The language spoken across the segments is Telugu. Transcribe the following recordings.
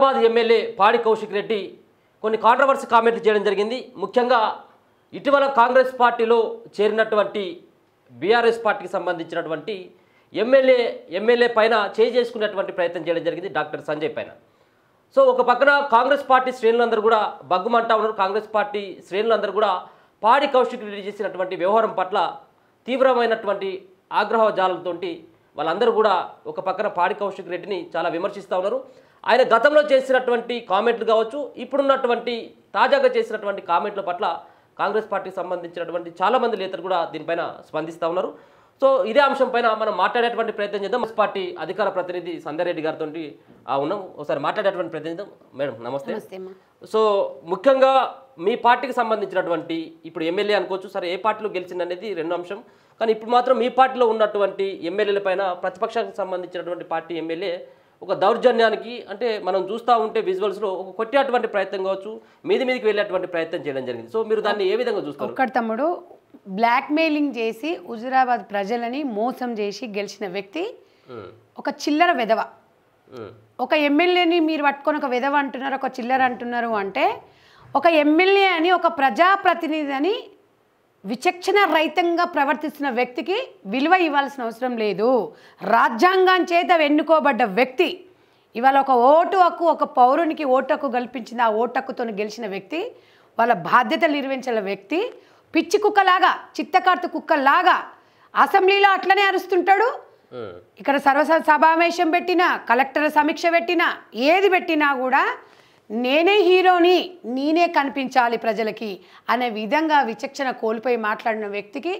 హుజురాబాద్ ఎమ్మెల్యే పాడి కౌశిక్ రెడ్డి కొన్ని కాంట్రవర్సీ కామెంట్లు చేయడం జరిగింది. ముఖ్యంగా ఇటీవల కాంగ్రెస్ పార్టీలో చేరినటువంటి బీఆర్ఎస్ పార్టీకి సంబంధించినటువంటి ఎమ్మెల్యే పైన చేసుకున్నటువంటి ప్రయత్నం చేయడం జరిగింది డాక్టర్ సంజయ్ పైన. సో ఒక పక్కన కాంగ్రెస్ పార్టీ శ్రేణులందరూ కూడా బగ్గుమంటా ఉన్నారు. కాంగ్రెస్ పార్టీ శ్రేణులందరూ కూడా పాడి కౌశిక్ రెడ్డి చేసినటువంటి వ్యవహారం పట్ల తీవ్రమైనటువంటి ఆగ్రహజాలంతో వాళ్ళందరూ కూడా ఒక పక్కన పాడి కౌశిక్ రెడ్డిని చాలా విమర్శిస్తూ ఉన్నారు. ఆయన గతంలో చేసినటువంటి కామెంట్లు కావచ్చు, ఇప్పుడున్నటువంటి తాజాగా చేసినటువంటి కామెంట్ల పట్ల కాంగ్రెస్ పార్టీకి సంబంధించినటువంటి చాలామంది నేతలు కూడా దీనిపైన స్పందిస్తూ ఉన్నారు. సో ఇదే అంశం పైన మనం మాట్లాడేటువంటి ప్రయత్నం చేద్దాం. కాంగ్రెస్ పార్టీ అధికార ప్రతినిధి సంజయ్ రెడ్డి గారితో ఉన్నాం. ఒకసారి మాట్లాడేటువంటి ప్రతినిధి మేడం నమస్తే. సో ముఖ్యంగా మీ పార్టీకి సంబంధించినటువంటి ఇప్పుడు ఎమ్మెల్యే అనుకోవచ్చు, సరే ఏ పార్టీలో గెలిచిందనేది రెండో అంశం, కానీ ఇప్పుడు మాత్రం మీ పార్టీలో ఉన్నటువంటి ఎమ్మెల్యేల పైన ప్రతిపక్షానికి సంబంధించినటువంటి పార్టీ ఎమ్మెల్యే ఒక దౌర్జన్యానికి అంటే మనం చూస్తూ ఉంటే విజువల్స్లో ఒక కొట్టేటువంటి ప్రయత్నం కావచ్చు, మీదికి వెళ్ళేటువంటి ప్రయత్నం చేయడం జరిగింది. సో మీరు దాన్ని ఏ విధంగా చూస్తారు? ఒక్కటి తమ్ముడు, బ్లాక్మెయిలింగ్ చేసి హుజురాబాద్ ప్రజలని మోసం చేసి గెలిచిన వ్యక్తి ఒక చిల్లర వెధవ. ఒక ఎమ్మెల్యేని మీరు పట్టుకొని ఒక వెధవ అంటున్నారు, ఒక చిల్లర అంటున్నారు అంటే ఒక ఎమ్మెల్యే అని ఒక ప్రజాప్రతినిధి అని విచక్షణ రహితంగా ప్రవర్తిస్తున్న వ్యక్తికి విలువ ఇవ్వాల్సిన అవసరం లేదు. రాజ్యాంగం చేత ఎన్నుకోబడ్డ వ్యక్తి ఇవాళ ఒక ఓటు హక్కు, ఒక పౌరునికి ఓటు హక్కు కల్పించింది, ఆ ఓటు హక్కుతో గెలిచిన వ్యక్తి, వాళ్ళ బాధ్యతలు నిర్వహించిన వ్యక్తి పిచ్చి కుక్కలాగా, చిత్తకార్తె కుక్కలాగా అసెంబ్లీలో అట్లనే అరుస్తుంటాడు. ఇక్కడ సమావేశం పెట్టినా, కలెక్టర్ సమీక్ష పెట్టినా, ఏది పెట్టినా కూడా నేనే హీరోని, నేనే కనిపించాలి ప్రజలకి అనే విధంగా విచక్షణ కోల్పోయి మాట్లాడిన వ్యక్తికి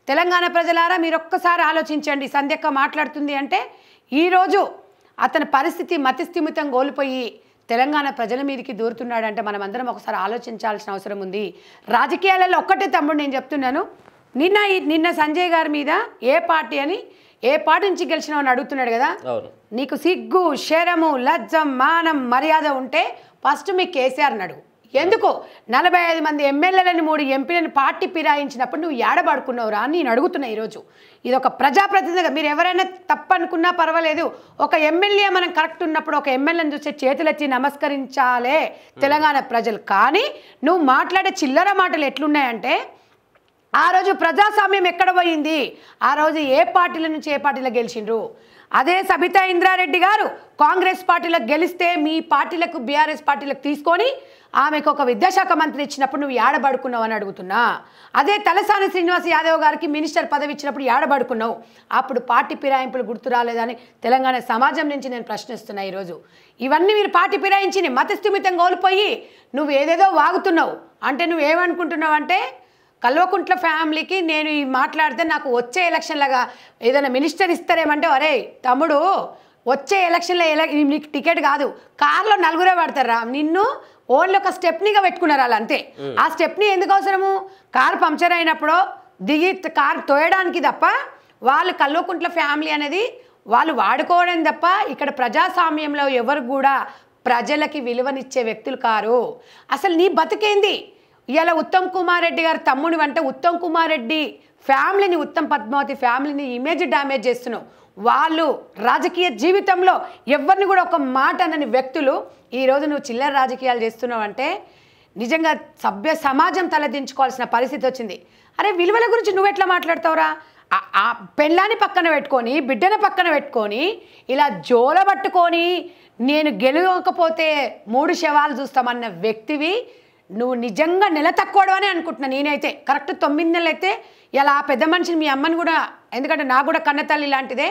తెలంగాణ ప్రజలారా మీరు ఒక్కసారి ఆలోచించండి. సంధ్యక్క మాట్లాడుతుంది అంటే ఈరోజు అతని పరిస్థితి మతిస్థిమితం కోల్పోయి తెలంగాణ ప్రజల మీదకి దూరుతున్నాడంటే మనం అందరం ఒకసారి ఆలోచించాల్సిన అవసరం ఉంది. రాజకీయాలలో ఒక్కటే తమ్ముడు నేను చెప్తున్నాను, నిన్న సంజయ్ గారి మీద ఏ పార్టీ అని, ఏ పార్టీ నుంచి గెలిచినావు అని అడుగుతున్నాడు కదా. నీకు సిగ్గు, శరము, లజ్జం, మానం, మర్యాద ఉంటే ఫస్ట్ మీ కేసీఆర్ని అడుగు. ఎందుకు 45 మంది ఎమ్మెల్యేలని 3 ఎంపీలను పార్టీ ఫిరాయించినప్పుడు నువ్వు ఏడబడుకున్నావురా అని నేను అడుగుతున్నా. ఈరోజు ఇది ఒక ప్రజాప్రతినిధిగా మీరు ఎవరైనా తప్పనుకున్నా పర్వాలేదు, ఒక ఎమ్మెల్యే మనం కరెక్ట్ ఉన్నప్పుడు ఒక ఎమ్మెల్యేని చూస్తే చేతులెత్తి నమస్కరించాలే తెలంగాణ ప్రజలు. కానీ నువ్వు మాట్లాడే చిల్లర మాటలు ఎట్లున్నాయంటే ఆ రోజు ప్రజాస్వామ్యం ఎక్కడ పోయింది, ఆ రోజు ఏ పార్టీల నుంచి ఏ పార్టీలో గెలిచిండ్రు. అదే సబితా ఇంద్రారెడ్డి గారు కాంగ్రెస్ పార్టీలకు గెలిస్తే మీ పార్టీలకు బీఆర్ఎస్ పార్టీలకు తీసుకొని ఆమెకు ఒక విద్యాశాఖ మంత్రి ఇచ్చినప్పుడు నువ్వు ఏడబడుకున్నావు అని అడుగుతున్నా. అదే తలసాని శ్రీనివాస్ యాదవ్ గారికి మినిస్టర్ పదవి ఇచ్చినప్పుడు ఏడబడుకున్నావు, అప్పుడు పార్టీ ఫిరాయింపులు గుర్తు రాలేదని తెలంగాణ సమాజం నుంచి నేను ప్రశ్నిస్తున్నా. ఈరోజు ఇవన్నీ మీరు పార్టీ ఫిరాయించి మతస్థిమితం కోల్పోయి నువ్వు ఏదేదో వాగుతున్నావు. అంటే నువ్వేమనుకుంటున్నావు అంటే కల్వకుంట్ల ఫ్యామిలీకి నేను ఈ మాట్లాడితే నాకు వచ్చే ఎలక్షన్లాగా ఏదైనా మినిస్టర్ ఇస్తారేమంటే, అరే తమ్ముడు వచ్చే ఎలక్షన్లో నీకు టికెట్ కాదు, కార్లో 4 పడతారా, నిన్ను ఓన్లీ ఒక స్టెప్నీగా పెట్టుకున్నారు వాళ్ళు అంతే. ఆ స్టెప్నీ ఎందుకు అవసరము, కారు పంక్చర్ అయినప్పుడు దిగి కారు తోయడానికి తప్ప వాళ్ళు కల్వకుంట్ల ఫ్యామిలీ అనేది వాళ్ళు వాడుకోవడం తప్ప ఇక్కడ ప్రజాస్వామ్యంలో ఎవరు కూడా ప్రజలకి విలువనిచ్చే వ్యక్తులు కారు. అసలు నీ బతికేంది? ఇవాళ ఉత్తమ్ కుమార్ రెడ్డి గారు తమ్ముడు అంటే ఉత్తమ్ కుమార్ రెడ్డి ఫ్యామిలీని, ఉత్తమ్ పద్మావతి ఫ్యామిలీని ఇమేజ్ డ్యామేజ్ చేస్తున్నావు. వాళ్ళు రాజకీయ జీవితంలో ఎవరిని కూడా ఒక మాట అనని వ్యక్తులు ఈరోజు నువ్వు చిల్లర రాజకీయాలు చేస్తున్నావు అంటే నిజంగా సభ్య సమాజం తలదించుకోవాల్సిన పరిస్థితి వచ్చింది. అరే విలువల గురించి నువ్వెట్లా మాట్లాడతావురా? ఆ పెళ్ళాన్ని పక్కన పెట్టుకొని, బిడ్డను పక్కన పెట్టుకొని ఇలా జోల పట్టుకొని నేను గెలవకపోతే 3 శవాలు చూస్తామన్న వ్యక్తివి నువ్వు నిజంగా నెల తక్కువడమని అనుకుంటున్నా. నేనైతే కరెక్ట్ 9 నెలలు అయితే ఇలా ఆ పెద్ద మనిషిని మీ అమ్మని కూడా, ఎందుకంటే నాకు కూడా కన్నతల్లి లాంటిదే,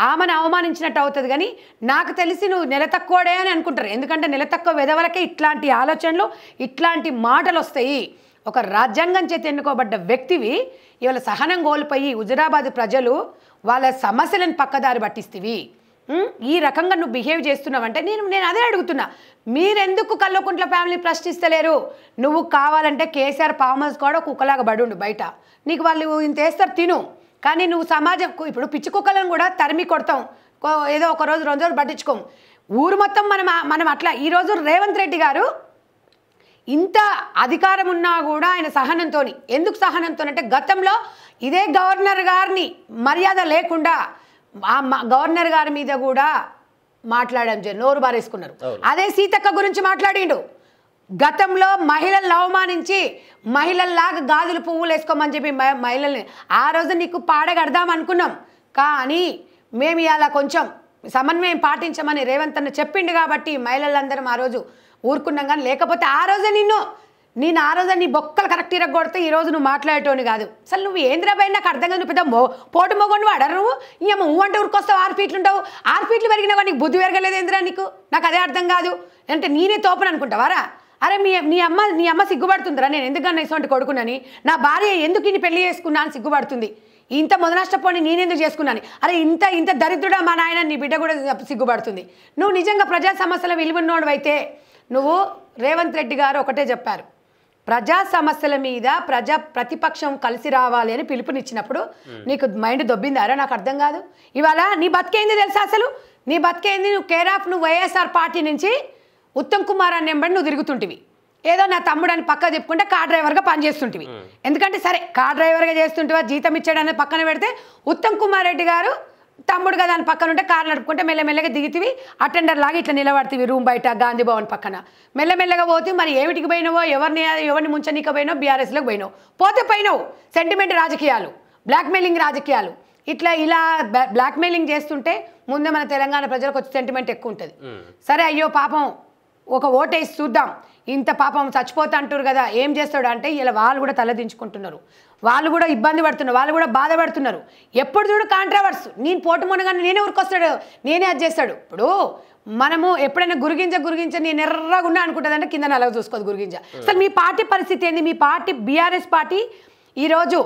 ఆమెను అవమానించినట్టు అవుతుంది. కానీ నాకు తెలిసి నువ్వు నెల తక్కువడే అని అనుకుంటారు. ఎందుకంటే నెల తక్కువ వెధవలకే ఇట్లాంటి ఆలోచనలు, ఇట్లాంటి మాటలు వస్తాయి. ఒక రాజ్యాంగం చేత ఎన్నుకోబడ్డ వ్యక్తివి ఇవాళ సహనం కోల్పోయి హుజురాబాద్ ప్రజలు వాళ్ళ సమస్యలను పక్కదారి పట్టిస్తేవి ఈ రకంగా నువ్వు బిహేవ్ చేస్తున్నావంటే నేను అదే అడుగుతున్నా, మీరెందుకు కల్వకుంట్ల ఫ్యామిలీ ప్రశ్నిస్తలేరు? నువ్వు కావాలంటే కేసీఆర్ ఫామ్ హౌస్ కూడా కుక్కలాగా బడుండు బయట, నీకు వాళ్ళు ఇంత వేస్తారు తిను. కానీ నువ్వు సమాజం ఇప్పుడు పిచ్చి కుక్కలను కూడా తరిమి కొడతాం, ఏదో ఒక రోజు 2 రోజులు పట్టించుకోం. ఊరు మొత్తం మనం అట్లా. ఈరోజు రేవంత్ రెడ్డి గారు ఇంత అధికారం ఉన్నా కూడా ఆయన సహనంతో, ఎందుకు సహనంతో అంటే గతంలో ఇదే గవర్నర్ గారిని మర్యాద లేకుండా గవర్నర్ గారి మీద కూడా మాట్లాడడం నోరు బారేసుకున్నారు. అదే సీతక్క గురించి మాట్లాడిండు. గతంలో మహిళలను అవమానించి మహిళల్లాగా గాజులు పువ్వులు వేసుకోమని చెప్పి మహిళల్ని ఆ రోజు నీకు పాడగడదాం అనుకున్నాం. కానీ మేము ఇలా కొంచెం సమన్వయం పాటించమని రేవంత్ అన్న చెప్పిండు కాబట్టి మహిళలందరం ఆ రోజు ఊరుకున్నాం. కానీ లేకపోతే ఆ రోజే నేను ఆ రోజే నీ బొక్కలు కరెక్ట్ ఇరగొడితే ఈరోజు నువ్వు మాట్లాడేటోని కాదు. అసలు నువ్వు ఏంద్రాబాయి నాకు అర్థం కాదు. నువ్వు పెద్ద పోటు మొగొండు వాడరు నువ్వు. నువ్వు అంటే ఊరికొస్తావు 6 ఫీట్లు ఉంటావు. 6 ఫీట్లు పెరిగినా నీకు బుద్ధి పెరగలేదు ఏంద్రా నీకు? నాకు అదే అర్థం కాదు. అంటే నేనే తోపను అనుకుంటావారా? అరే నీ అమ్మ సిగ్గుపడుతుందిరా. నేను ఎందుకన్నా ఇటువంటి కొడుకునని, నా భార్య ఎందుకు ఇన్ని పెళ్లి చేసుకున్నా అని సిగ్గుపడుతుంది. ఇంత మొదనష్టపోని నేనెందుకు చేసుకున్నాను? అరే ఇంత దరిద్రుడా మా నాయన, నీ బిడ్డ కూడా సిగ్గుపడుతుంది. నువ్వు నిజంగా ప్రజా సమస్యల విలువన్నోడు అయితే నువ్వు రేవంత్ రెడ్డి గారు ఒకటే చెప్పారు, ప్రజా సమస్యల మీద ప్రతిపక్షం కలిసి రావాలి అని పిలుపునిచ్చినప్పుడు నీకు మైండ్ దొబ్బిందారా? నాకు అర్థం కాదు. ఇవాళ నీ బతికేంది తెలుసా? అసలు నీ బతికేంది? నువ్వు వైఎస్ఆర్ పార్టీ నుంచి ఉత్తమ్ కుమార్ అనే నెంబర్ నువ్వు తిరుగుతుంటివి. ఏదో నా తమ్ముడు అని పక్క చెప్పుకుంటే కార్ డ్రైవర్గా పనిచేస్తుంటివి. ఎందుకంటే సరే కార్ డ్రైవర్గా చేస్తుంటివా, జీతం ఇచ్చాడని పక్కన పెడితే ఉత్తమ్ కుమార్ రెడ్డి గారు తమ్ముడుగా దాని పక్కన ఉంటే కారు నడుపుకుంటే మెల్లమెల్లగా దిగితివి. అటెండర్ లాగా ఇట్లా నిలబడితివి రూమ్ బయట గాంధీ భవన్ పక్కన. మెల్లమెల్లగా పోతే మరి ఏమిటికి పోయినావో, ఎవరిని ముంచనీకి పోయినావు, బీఆర్ఎస్లోకి పోయినావు. పోయినావు సెంటిమెంట్ రాజకీయాలు, బ్లాక్మెయిలింగ్ రాజకీయాలు. ఇలా బ్లాక్మెయిలింగ్ చేస్తుంటే ముందే మన తెలంగాణ ప్రజలకు వచ్చి సెంటిమెంట్ ఎక్కువ ఉంటుంది. సరే అయ్యో పాపం ఒక ఓటేసి చూద్దాం, ఇంత పాపం చచ్చిపోతా అంటారు కదా, ఏం చేస్తాడు అంటే ఇలా వాళ్ళు కూడా తలదించుకుంటున్నారు, వాళ్ళు కూడా ఇబ్బంది పడుతున్నారు, వాళ్ళు కూడా బాధపడుతున్నారు. ఎప్పుడు చూడు కాంట్రావర్స్. నేను పోటు మొనగానే నేనే ఊరికొస్తాడు, నేనే అది చేస్తాడు. ఇప్పుడు మనము ఎప్పుడైనా గురిగించ నేను ఎర్రగా ఉన్నా అనుకుంటుందంటే కింద నలగ చూసుకోదు గురిగింజ. అసలు మీ పార్టీ పరిస్థితి ఏంది? మీ పార్టీ బీఆర్ఎస్ పార్టీ ఈరోజు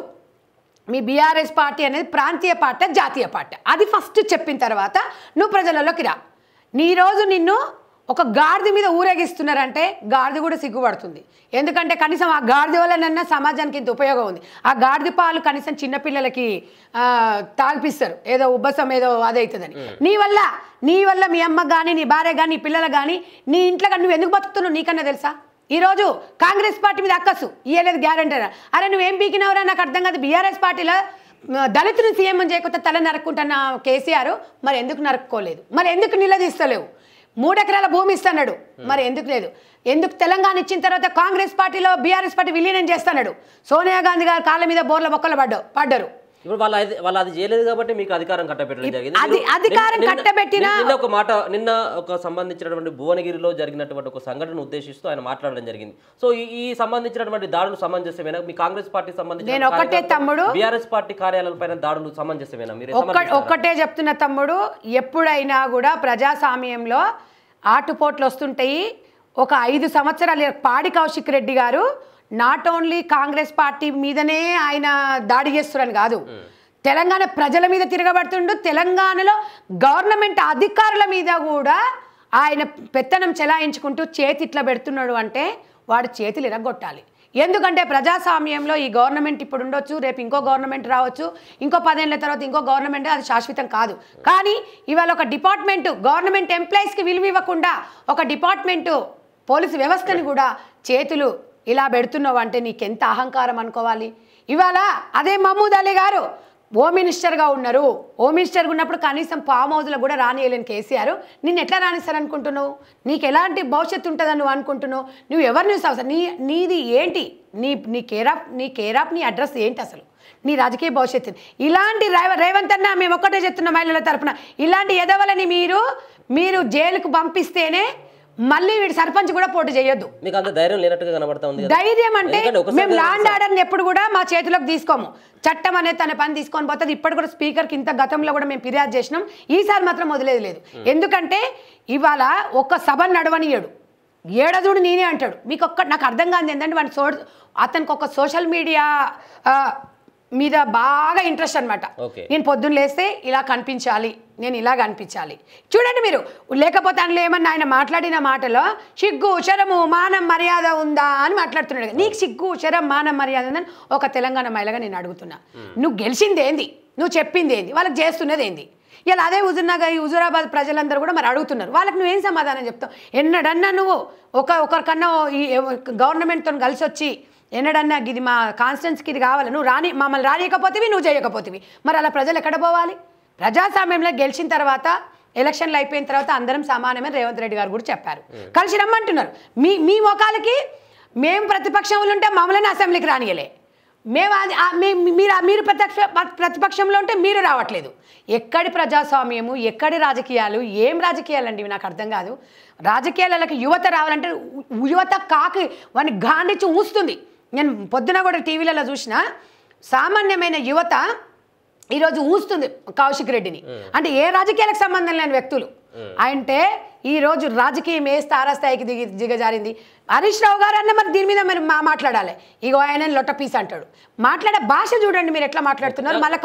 మీ బీఆర్ఎస్ పార్టీ అనేది ప్రాంతీయ పార్టీ, జాతీయ పార్టీ, అది ఫస్ట్ చెప్పిన తర్వాత నువ్వు ప్రజలలోకి రా. ఈరోజు నిన్ను ఒక గాడిద మీద ఊరేగిస్తున్నారంటే గాడిద కూడా సిగ్గుపడుతుంది. ఎందుకంటే కనీసం ఆ గాడిద వల్లనన్నా సమాజానికి ఇంత ఉపయోగం ఉంది. ఆ గాడిద పాలు కనీసం చిన్నపిల్లలకి తాగిపిస్తారు, ఏదో ఉబ్బసం ఏదో అదవుతుందని. నీ వల్ల మీ అమ్మ కానీ, నీ భార్య కానీ, నీ పిల్లలు కానీ, నీ ఇంట్లో కానీ నువ్వు ఎందుకు బతుకుతున్నావు నీకన్నా తెలుసా? ఈరోజు కాంగ్రెస్ పార్టీ మీద అక్కసు ఇయ్యలేదు గ్యారంటీ. అరే నువ్వేం పీకినవరా నాకు అర్థం కాదు. బీఆర్ఎస్ పార్టీలో దళితుని సీఎం చేయకపోతే తల నరుక్కుంటున్న కేసీఆర్ మరి ఎందుకు నరుక్కోలేదు? మరి ఎందుకు నిలదీస్తలేవు? 3 ఎకరాల భూమి ఇస్తున్నాడు, మరి ఎందుకు లేదు? ఎందుకు తెలంగాణ ఇచ్చిన తర్వాత కాంగ్రెస్ పార్టీలో బీఆర్ఎస్ పార్టీ విలీనం చేస్తున్నాడు? సోనియా గాంధీ గారు కాళ్ళ మీద బోర్ల బొక్కలు పడ్డారు. ఇప్పుడు వాళ్ళు అది చేయలేదు కాబట్టి మీకు అధికారం కట్టబెట్టడం జరిగింది. అధికారం కట్టబెట్టిన నిన్న ఒక సంబంధించినటువంటి భువనగిరిలో జరిగినటువంటి ఒక సంఘటన ఉద్దేశిస్తూ ఆయన మాట్లాడడం జరిగింది. సో ఈ సంబంధించినటువంటి దాడులు సమంజసమేనా? మీ కాంగ్రెస్ పార్టీ సంబంధించిన బీఆర్ఎస్ పార్టీ కార్యాలయాలపైన దాడులు సమంజసమేనా? మీరు ఒక్కటే చెప్తున్న తమ్ముడు, ఎప్పుడైనా కూడా ప్రజాస్వామ్యంలో ఆటుపోట్లు వస్తుంటాయి. ఒక 5 సంవత్సరాలు పాడి కౌశిక్ రెడ్డి గారు నాట్ ఓన్లీ కాంగ్రెస్ పార్టీ మీదనే ఆయన దాడి చేస్తున్నారని కాదు, తెలంగాణ ప్రజల మీద తిరగబడుతుండు. తెలంగాణలో గవర్నమెంట్ అధికారుల మీద కూడా ఆయన పెత్తనం చెలాయించుకుంటూ చేతి ఇట్లా పెడుతున్నాడు అంటే వాడు చేతులు ఇరగొట్టాలి. ఎందుకంటే ప్రజాస్వామ్యంలో ఈ గవర్నమెంట్ ఇప్పుడు ఉండొచ్చు, రేపు ఇంకో గవర్నమెంట్ రావచ్చు, ఇంకో 10 ఏళ్ల తర్వాత ఇంకో గవర్నమెంట్, అది శాశ్వతం కాదు. కానీ ఇవాళ ఒక డిపార్ట్మెంటు గవర్నమెంట్ ఎంప్లాయీస్కి విలువ ఇవ్వకుండా ఒక డిపార్ట్మెంటు పోలీసు వ్యవస్థని కూడా చేతులు ఇలా పెడుతున్నావు అంటే నీకెంత అహంకారం అనుకోవాలి? ఇవాళ అదే మహమూద్ అలీ గారు హోమ్ మినిస్టర్గా ఉన్నారు. హోమ్ మినిస్టర్గా ఉన్నప్పుడు కనీసం ఫామ్ హౌస్లో కూడా రానియలేని కేసీఆర్ నిన్ను ఎట్లా రానిస్తారు అనుకుంటున్నావు? నీకు ఎలాంటి భవిష్యత్తు ఉంటుందని నువ్వు అనుకుంటున్నావు? నువ్వు ఎవరిని అవసరం? నీది ఏంటి? నీ కేరాప్ నీ అడ్రస్ ఏంటి అసలు? నీ రాజకీయ భవిష్యత్తు ఇలాంటి రేవంత్ అన్న మేము ఒక్కటే చెప్తున్న మహిళల తరఫున, ఇలాంటి ఎదవలని మీరు జైలుకు పంపిస్తేనే మళ్ళీ వీడు సర్పంచ్ కూడా పోటీ చేయొద్దు. మీకు అంత ధైర్యం లేనట్టుగా కనబడుతుంది. ధైర్యం అంటే మేము ల్యాండ్ ఆర్డర్ని ఎప్పుడు కూడా మా చేతిలోకి తీసుకోము. చట్టం అనేది తన పని తీసుకొని పోతుంది. ఇప్పటి కూడా స్పీకర్కి ఇంత గతంలో కూడా మేము ఫిర్యాదు చేసినాం. ఈసారి మాత్రం వదిలేదు లేదు. ఎందుకంటే ఇవాళ ఒక సభ నడవనియడు, ఏడజుడు నేనే అంటాడు. నాకు అర్థం కాదు ఏంటంటే అతనికి ఒక సోషల్ మీడియా మీద బాగా ఇంట్రెస్ట్ అనమాట. నేను పొద్దున్న లేస్తే ఇలా కనిపించాలి, నేను ఇలా కనిపించాలి. చూడండి మీరు, లేకపోతే అందులో ఏమన్నా ఆయన మాట్లాడిన మాటలో సిగ్గు శరము మానం మర్యాద ఉందా అని మాట్లాడుతున్నాడు. నీకు సిగ్గు శరం మానం మర్యాద ఉందని ఒక తెలంగాణ మహిళగా నేను అడుగుతున్నా. నువ్వు గెలిచింది ఏంది? నువ్వు చెప్పింది ఏంది? వాళ్ళకి చేస్తున్నది ఏంది? ఇలా అదే హుజూరాబాద్ ప్రజలందరూ కూడా మరి అడుగుతున్నారు. వాళ్ళకి నువ్వేం సమాధానం చెప్తావు? ఎన్నడన్నా నువ్వు ఒకరికన్నా ఈ గవర్నమెంట్తో కలిసి వచ్చి ఎన్నడన్నా ఇది మా కాన్స్టిట్యున్సీకి ఇది కావాలి, నువ్వు మమ్మల్ని రానియకపోతేవి, నువ్వు చేయకపోతేవి, మరి అలా ప్రజలు ఎక్కడ పోవాలి? ప్రజాస్వామ్యంలో గెలిచిన తర్వాత ఎలక్షన్లు అయిపోయిన తర్వాత అందరం సమానమని రేవంత్ రెడ్డి గారు కూడా చెప్పారు. కలిసి రమ్మంటున్నారు. మీ మొఖాలకి మేము ప్రతిపక్షంలో ఉంటే మమ్మల్ని అసెంబ్లీకి రానియలే, మీరు ప్రతిపక్షంలో ఉంటే మీరు రావట్లేదు. ఎక్కడి ప్రజాస్వామ్యము, ఎక్కడి రాజకీయాలు, ఏం రాజకీయాలండి ఇవి? నాకు అర్థం కాదు. రాజకీయాలకి యువత రావాలంటే యువత కాకి వాడిని గాండిచ్చి ఊస్తుంది. నేను పొద్దున కూడా టీవీలలో చూసిన సామాన్యమైన యువత ఈరోజు ఊస్తుంది కౌశిక్ రెడ్డిని. అంటే ఏ రాజకీయాలకు సంబంధం లేని వ్యక్తులు అంటే ఈరోజు రాజకీయం ఏ స్థాయికి దిగజారింది. హరీష్ రావు గారు అన్న మరి దీని మీద మరి మాట్లాడాలి. ఇగో ఆయన లొట్ట పీస్ అంటాడు. మాట్లాడే భాష చూడండి మీరు ఎట్లా మాట్లాడుతున్నారు. మళ్ళీ